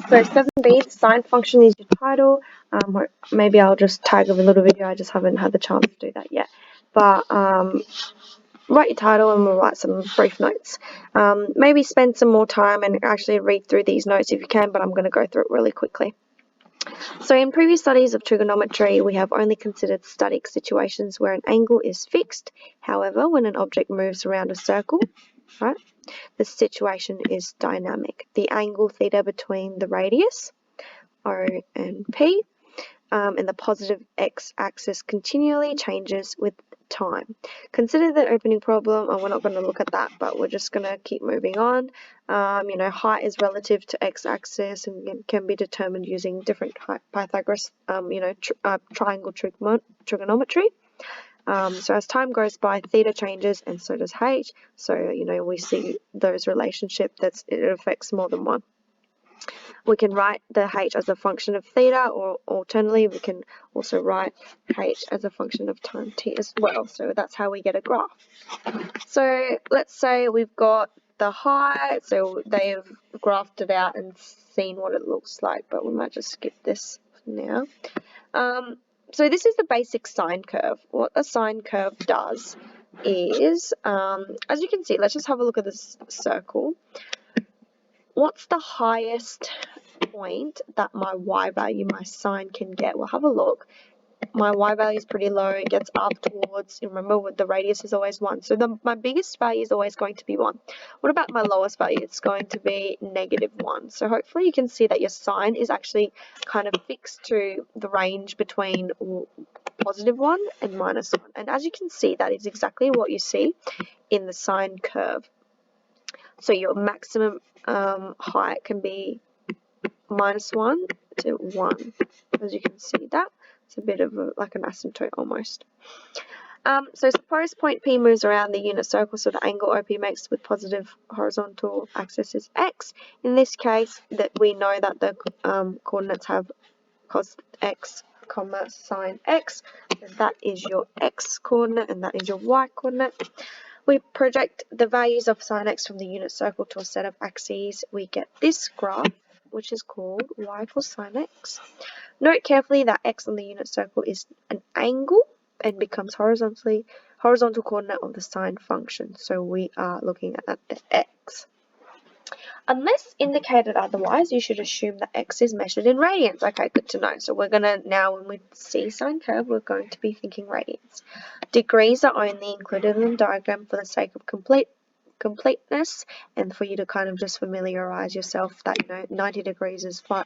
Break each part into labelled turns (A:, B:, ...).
A: So 7b, the sine function is your title. Or maybe I'll just tag of a little video. I just haven't had the chance to do that yet. But write your title and we'll write some brief notes. Maybe spend some more time and actually read through these notes if you can, but I'm going to go through it really quickly. So in previous studies of trigonometry, we have only considered static situations where an angle is fixed. However, when an object moves around a circle, right, the situation is dynamic. The angle theta between the radius, O and P, and the positive x-axis continually changes with time. Consider the opening problem, and we're not going to look at that, but we're just going to keep moving on. Height is relative to x-axis and can be determined using different Pythagoras, triangle trigonometry. So as time goes by, theta changes and so does h. So, we see those relationships that it affects more than one. We can write the h as a function of theta, or alternatively, we can also write h as a function of time t as well. So that's how we get a graph. So let's say we've got the height, so they've graphed it out and seen what it looks like, but we might just skip this now. So this is the basic sine curve. What a sine curve does is, as you can see, let's just have a look at this circle. What's the highest point that my y value, my sine, can get? We'll have a look. My y value is pretty low. It gets up towards, remember, the radius is always 1. So my biggest value is always going to be 1. What about my lowest value? It's going to be -1. So hopefully you can see that your sine is actually kind of fixed to the range between +1 and -1. And as you can see, that is exactly what you see in the sine curve. So your maximum height can be -1 to 1. As you can see that. It's a bit of like an asymptote almost. So suppose point P moves around the unit circle, so the angle OP makes with positive horizontal axis is x. In this case, that we know that the coordinates have cos x, comma sine x. So that is your x coordinate and that is your y coordinate. We project the values of sine x from the unit circle to a set of axes. We get this graph, which is called y equals sine x. Note carefully that x on the unit circle is an angle and becomes horizontal coordinate of the sine function. So we are looking at the x. Unless indicated otherwise, you should assume that x is measured in radians. Okay, good to know. So we're going to, now when we see sine curve, we're going to be thinking radians. Degrees are only included in the diagram for the sake of completeness and for you to kind of just familiarize yourself that, 90 degrees is pi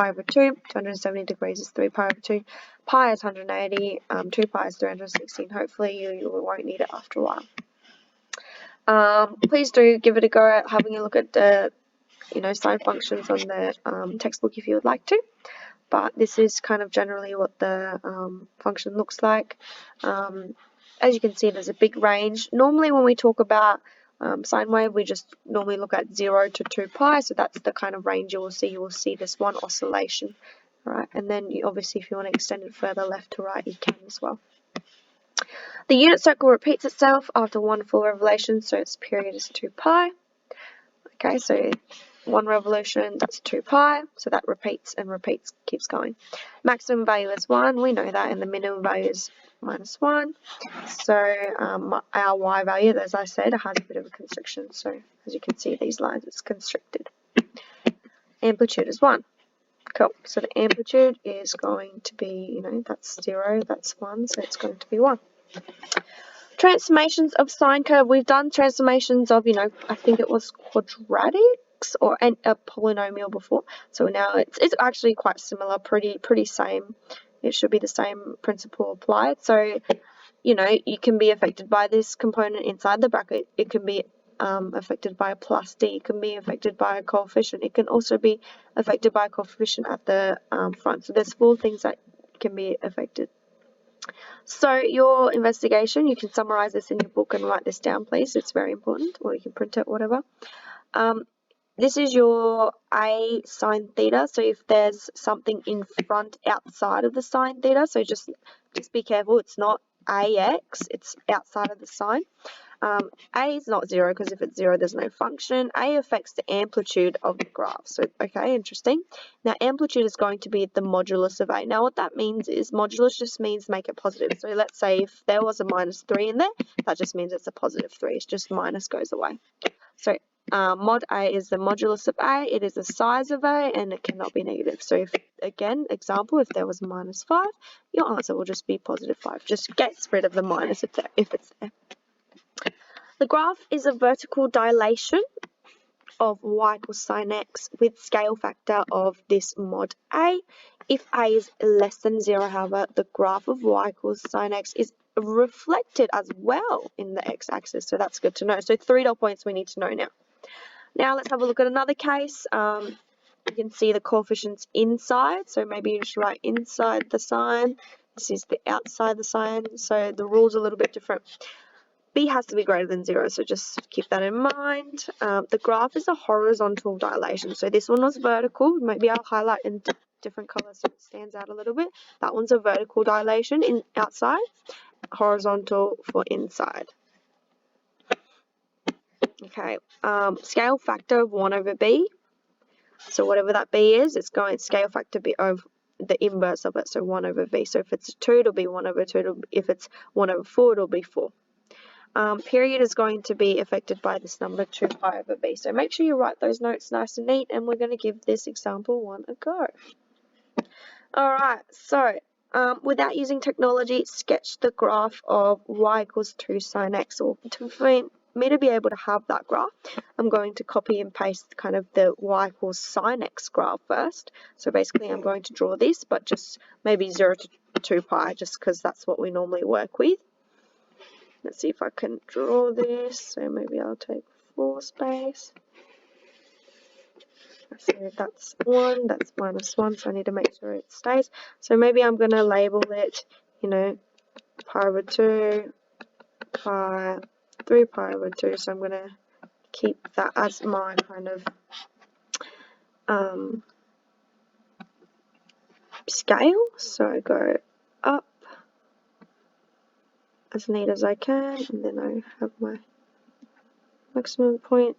A: over 2, 270 degrees is 3 pi over 2, pi is 180, 2 pi is 316. Hopefully you won't need it after a while. Please do give it a go at having a look at the, sine functions on the textbook if you would like to. But this is kind of generally what the function looks like. As you can see, there's a big range. Normally when we talk about sine wave, we just normally look at 0 to 2 pi, so that's the kind of range you will see. You will see this one oscillation, right? And then obviously if you want to extend it further left to right, you can as well. The unit circle repeats itself after one full revolution, so its period is 2 pi. Okay, so one revolution, that's 2 pi, so that repeats and repeats, keeps going. Maximum value is 1, we know that, and the minimum value is -1. So our y value, as I said, has a bit of a constriction. So as you can see, these lines, it's constricted. Amplitude is 1. Cool. So the amplitude is going to be, that's 0, that's 1, so it's going to be 1. Transformations of sine curve. We've done transformations of, I think it was quadratics or a polynomial before. So now it's actually quite similar, pretty same. It should be the same principle applied. So, you can be affected by this component inside the bracket. It can be affected by a plus d. It can be affected by a coefficient. It can also be affected by a coefficient at the front. So there's 4 things that can be affected. So your investigation, you can summarize this in your book and write this down, please. It's very important, or you can print it, whatever. This is your A sine theta. So if there's something in front outside of the sine theta, so just be careful. It's not AX, it's outside of the sine. A is not 0 because if it's 0, there's no function. A affects the amplitude of the graph. So, okay, interesting. Now, amplitude is going to be the modulus of A. Now, what that means is modulus just means make it positive. So, let's say if there was a -3 in there, that just means it's a +3. It's just minus goes away. So, mod A is the modulus of A. It is the size of A, and it cannot be negative. So, if, again, example, if there was -5, your answer will just be +5. Just gets rid of the minus if it's there. The graph is a vertical dilation of y equals sine x with scale factor of this mod A. If A is less than 0, however, the graph of y equals sine x is reflected as well in the x-axis. So that's good to know. So 3 dot points we need to know now. Now let's have a look at another case. You can see the coefficients inside. So maybe you just write inside the sine. This is the outside the sine. So the rule's a little bit different. B has to be greater than 0, so just keep that in mind. The graph is a horizontal dilation. So this one was vertical. Maybe I'll highlight in different colors so it stands out a little bit. That one's a vertical dilation in outside, horizontal for inside. Okay, scale factor of 1 over B. So whatever that B is, it's going scale factor be over the inverse of it, so 1 over B. So if it's a 2, it'll be 1 over 2. If it's 1 over 4, it'll be 4. Period is going to be affected by this number 2 pi over b. So make sure you write those notes nice and neat, and we're going to give this example 1 a go. Alright, so without using technology, sketch the graph of y equals 2 sine x. Or for me to be able to have that graph, I'm going to copy and paste kind of the y equals sine x graph first. So basically I'm going to draw this, but just maybe 0 to 2 pi, just because that's what we normally work with. Let's see if I can draw this. So maybe I'll take 4 space. So that's 1, that's -1, so I need to make sure it stays. So maybe I'm going to label it, pi over 2, pi, 3 pi over 2. So I'm going to keep that as my kind of scale. So I go up as neat as I can, and then I have my maximum point.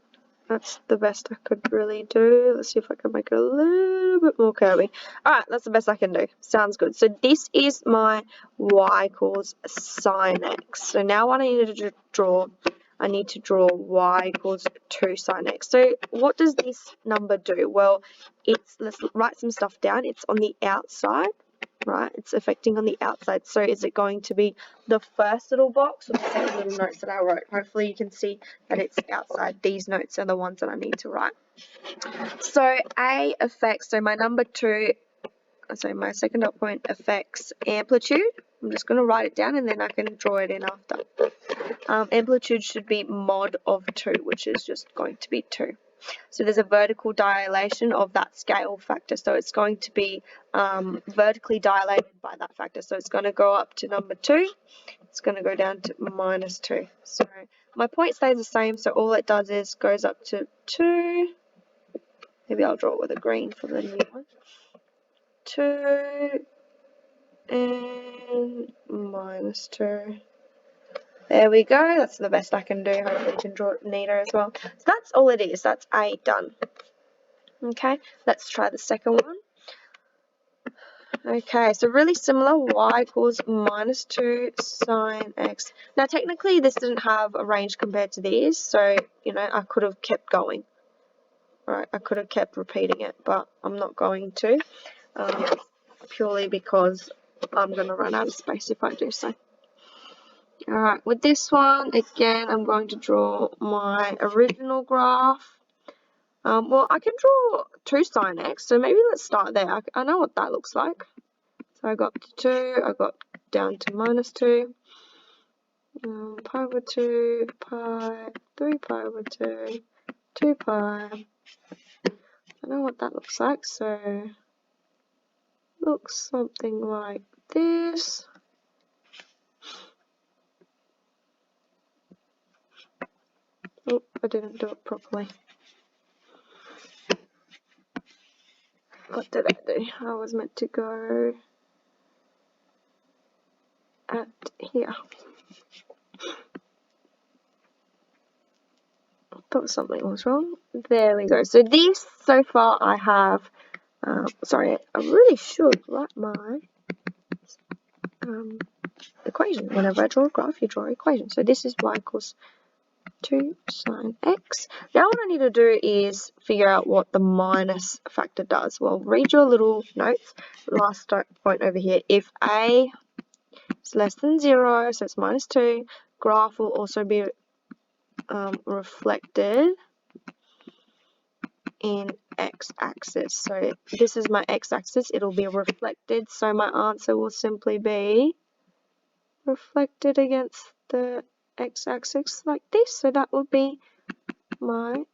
A: That's the best I could really do. Let's see if I can make it a little bit more curvy. Alright, that's the best I can do. Sounds good. So this is my y equals sine x. So now what I need to draw, I need to draw y equals 2 sine x. So what does this number do? Well, let's write some stuff down. It's on the outside. Right, it's affecting on the outside. So is it going to be the first little box or the second little notes that I wrote? Hopefully you can see that it's outside. These notes are the ones that I need to write. So A affects, so my number 2, so my second dot point affects amplitude. I'm just going to write it down and then I can draw it in after. Amplitude should be mod of 2, which is just going to be 2. So there's a vertical dilation of that scale factor. So it's going to be vertically dilated by that factor. So it's going to go up to number 2. It's going to go down to -2. So my point stays the same. So all it does is goes up to 2. Maybe I'll draw it with a green for the new one. 2 and -2. There we go. That's the best I can do. Hopefully you can draw it neater as well. So that's all it is. That's A done. Okay, let's try the second one. Okay, so really similar. Y equals -2 sine x. Now technically this didn't have a range compared to these, so I could have kept going. Right, I could have kept repeating it, but I'm not going to, purely because I'm going to run out of space if I do so. Alright, with this one, again, I'm going to draw my original graph. Well, I can draw 2 sine x, so maybe let's start there. I know what that looks like. So I got to 2, I got down to -2, pi over 2, pi, 3 pi over 2, 2 pi. I know what that looks like, so looks something like this. Oh, I didn't do it properly. What did I do? I was meant to go at here. thought something was wrong. There we go. So this, so far I have, sorry, I really should write my equation. Whenever I draw a graph, you draw an equation. So this is y equals 2 sine x. Now what I need to do is figure out what the minus factor does. Well, read your little notes. Last point over here. If a is less than 0, so it's minus 2, graph will also be reflected in x-axis. So this is my x-axis. It'll be reflected. So my answer will simply be reflected against the x-axis like this. So that would be my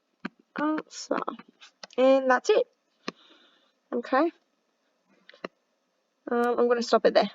A: answer. And that's it. Okay. I'm going to stop it there.